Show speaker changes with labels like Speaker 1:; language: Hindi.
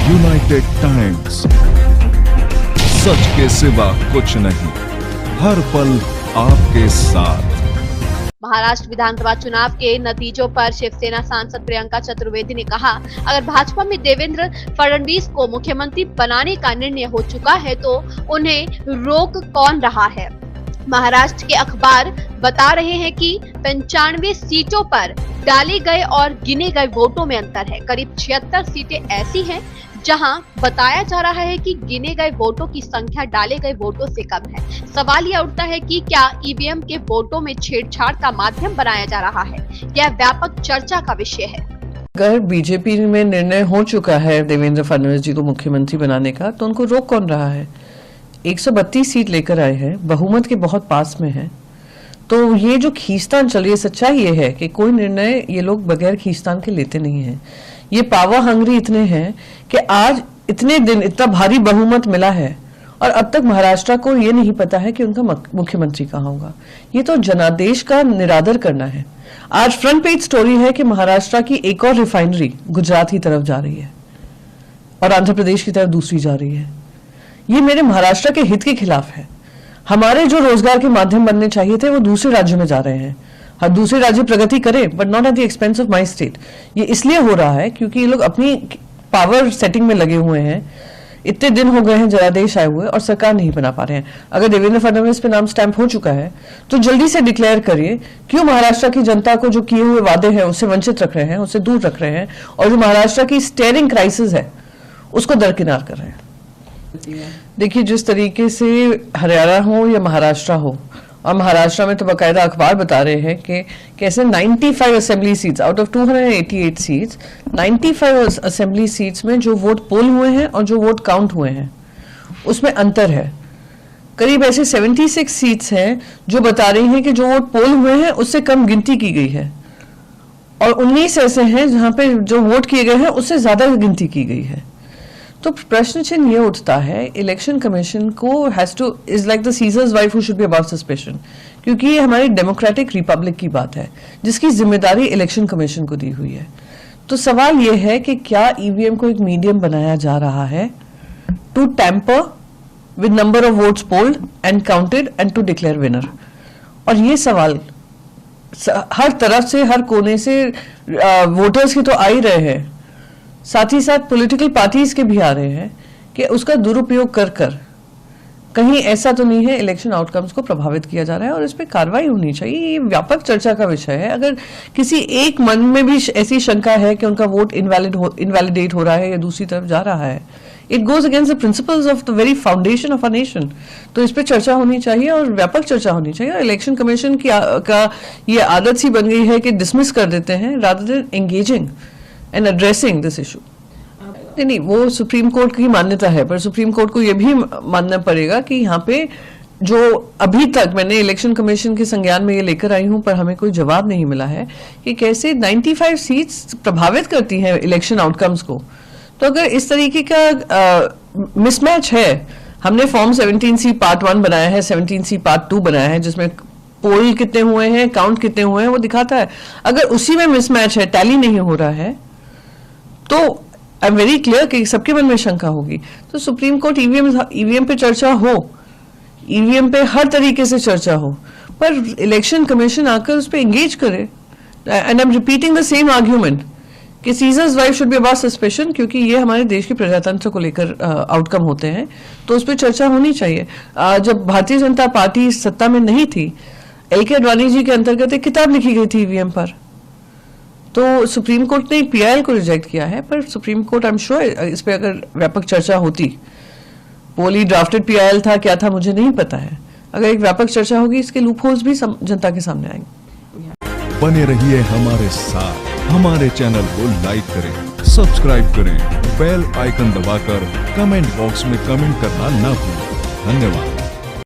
Speaker 1: यूनाइटेड टाइम्स, सच के सिवा कुछ नहीं, हर पल आपके साथ।
Speaker 2: महाराष्ट्र विधानसभा चुनाव के नतीजों पर शिवसेना सांसद प्रियंका चतुर्वेदी ने कहा, अगर भाजपा में देवेंद्र फडणवीस को मुख्यमंत्री बनाने का निर्णय हो चुका है तो उन्हें रोक कौन रहा है। महाराष्ट्र के अखबार बता रहे हैं कि 95 सीटों पर डाले गए और गिने गए वोटों में अंतर है। करीब 76 सीटें ऐसी हैं जहां बताया जा रहा है कि गिने गए वोटों की संख्या डाले गए वोटों से कम है। सवाल यह उठता है कि क्या ईवीएम के वोटों में छेड़छाड़ का माध्यम बनाया जा रहा है। यह व्यापक चर्चा का विषय है।
Speaker 3: अगर बीजेपी में निर्णय हो चुका है देवेंद्र फडणवीस जी को मुख्यमंत्री बनाने का, तो उनको रोक कौन रहा है। 132 सीट लेकर आए हैं, बहुमत के बहुत पास में है। तो ये जो खींचतान चल रही है, सच्चाई ये है कि कोई निर्णय ये लोग बगैर खींचतान के लेते नहीं हैं। ये पावर हंग्री इतने हैं कि आज इतने दिन इतना भारी बहुमत मिला है और अब तक महाराष्ट्र को ये नहीं पता है कि उनका मुख्यमंत्री कहाँ होगा। ये तो जनादेश का निरादर करना है। आज फ्रंट पेज स्टोरी है कि महाराष्ट्र की एक और रिफाइनरी गुजरात की तरफ जा रही है और आंध्र प्रदेश की तरफ दूसरी जा रही है। ये मेरे महाराष्ट्र के हित के खिलाफ है। हमारे जो रोजगार के माध्यम बनने चाहिए थे वो दूसरे राज्यों में जा रहे हैं। हर दूसरे राज्य प्रगति करें but not at the expense of my state. ये इसलिए हो रहा है क्योंकि ये लोग अपनी पावर सेटिंग में लगे हुए हैं। इतने दिन हो गए हैं जनादेश आए हुए और सरकार नहीं बना पा रहे हैं। अगर देवेंद्र फडणवीस पे नाम स्टैंप हो चुका है तो जल्दी से डिक्लेयर करिए क्यों महाराष्ट्र की जनता को जो किए हुए वादे हैं उससे वंचित रख रहे हैं, उससे दूर रख रहे हैं और जो महाराष्ट्र की स्टेयरिंग क्राइसिस है उसको दरकिनार कर रहे हैं। देखिए, जिस तरीके से हरियाणा हो या महाराष्ट्र हो, और महाराष्ट्र में तो बाकायदा अखबार बता रहे हैं कि कैसे 95 assembly seats out of 288 seats 95 assembly seats में जो वोट पोल हुए हैं और जो वोट काउंट हुए हैं उसमें अंतर है। करीब ऐसे 76 सीट्स हैं जो बता रही हैं कि जो वोट पोल हुए हैं उससे कम गिनती की गई है और 19 ऐसे हैं जहां पे जो वोट किए गए हैं उससे ज्यादा गिनती की गई है। तो प्रश्न चिन्ह ये उठता है, इलेक्शन कमीशन को has two is like the seizures wife who should be about suspicion, क्योंकि ये हमारी डेमोक्रेटिक रिपब्लिक की बात है जिसकी जिम्मेदारी इलेक्शन कमीशन को दी हुई है। तो सवाल ये है कि क्या ईवीएम को एक मीडियम बनाया जा रहा है to tamper with number of votes polled and counted and to declare winner. और ये सवाल हर तरफ से, हर कोने से वोटर्स के तो आ ही रहे हैं, साथ ही साथ पॉलिटिकल पार्टीज के भी आ रहे हैं कि उसका दुरुपयोग कर कर कहीं ऐसा तो नहीं है इलेक्शन आउटकम्स को प्रभावित किया जा रहा है और इस पे कार्रवाई होनी चाहिए। ये व्यापक चर्चा का विषय है। अगर किसी एक मन में भी ऐसी शंका है कि उनका वोट इनवैलिडेट हो रहा है या दूसरी तरफ जा रहा है, it goes against the principles of the very foundation of a nation. तो इस पे चर्चा होनी चाहिए और व्यापक चर्चा होनी चाहिए। और इलेक्शन कमीशन का ये आदत सी बन गई है कि डिसमिस कर देते हैं rather than engaging and addressing this issue. नहीं, वो सुप्रीम कोर्ट की मान्यता है, पर सुप्रीम कोर्ट को यह भी मानना पड़ेगा कि यहाँ पे जो अभी तक मैंने इलेक्शन कमीशन के संज्ञान में ये लेकर आई हूं पर हमें कोई जवाब नहीं मिला है कि कैसे 95 सीट्स प्रभावित करती हैं इलेक्शन आउटकम्स को। तो अगर इस तरीके का मिसमैच है, हमने फॉर्म 17C पार्ट 1 बनाया है, 17C पार्ट 2 बनाया है जिसमें पोल कितने हुए हैं, काउंट कितने हुए हैं वो दिखाता है। अगर उसी में मिसमैच है, टैली नहीं हो रहा है, तो आई एम वेरी क्लियर कि सबके मन में शंका होगी। तो सुप्रीम कोर्ट ईवीएम पे चर्चा हो, ईवीएम पे हर तरीके से चर्चा हो, पर इलेक्शन कमीशन आकर उस पर एंगेज करे। And I am repeating the same argument कि seizures wife should be about suspicion, क्योंकि ये हमारे देश के प्रजातंत्र को लेकर आउटकम होते हैं, तो उस पर चर्चा होनी चाहिए। जब भारतीय जनता पार्टी सत्ता में नहीं थी, एल.के. अडवाणी जी के अंतर्गत एक किताब लिखी गई थी ईवीएम पर, तो सुप्रीम कोर्ट ने पीआईएल को रिजेक्ट किया है। पर supreme court I am sure इस पे अगर व्यापक चर्चा होती, पोली ड्राफ्टेड पीआईएल था क्या था मुझे नहीं पता है, अगर एक व्यापक चर्चा होगी इसके लूपहोल्स भी जनता के सामने आएंगे।
Speaker 1: बने रहिए हमारे साथ, हमारे चैनल को लाइक करें, सब्सक्राइब करें, बेल आइकन दबाकर कमेंट बॉक्स में कमेंट करना ना भूलें। धन्यवाद।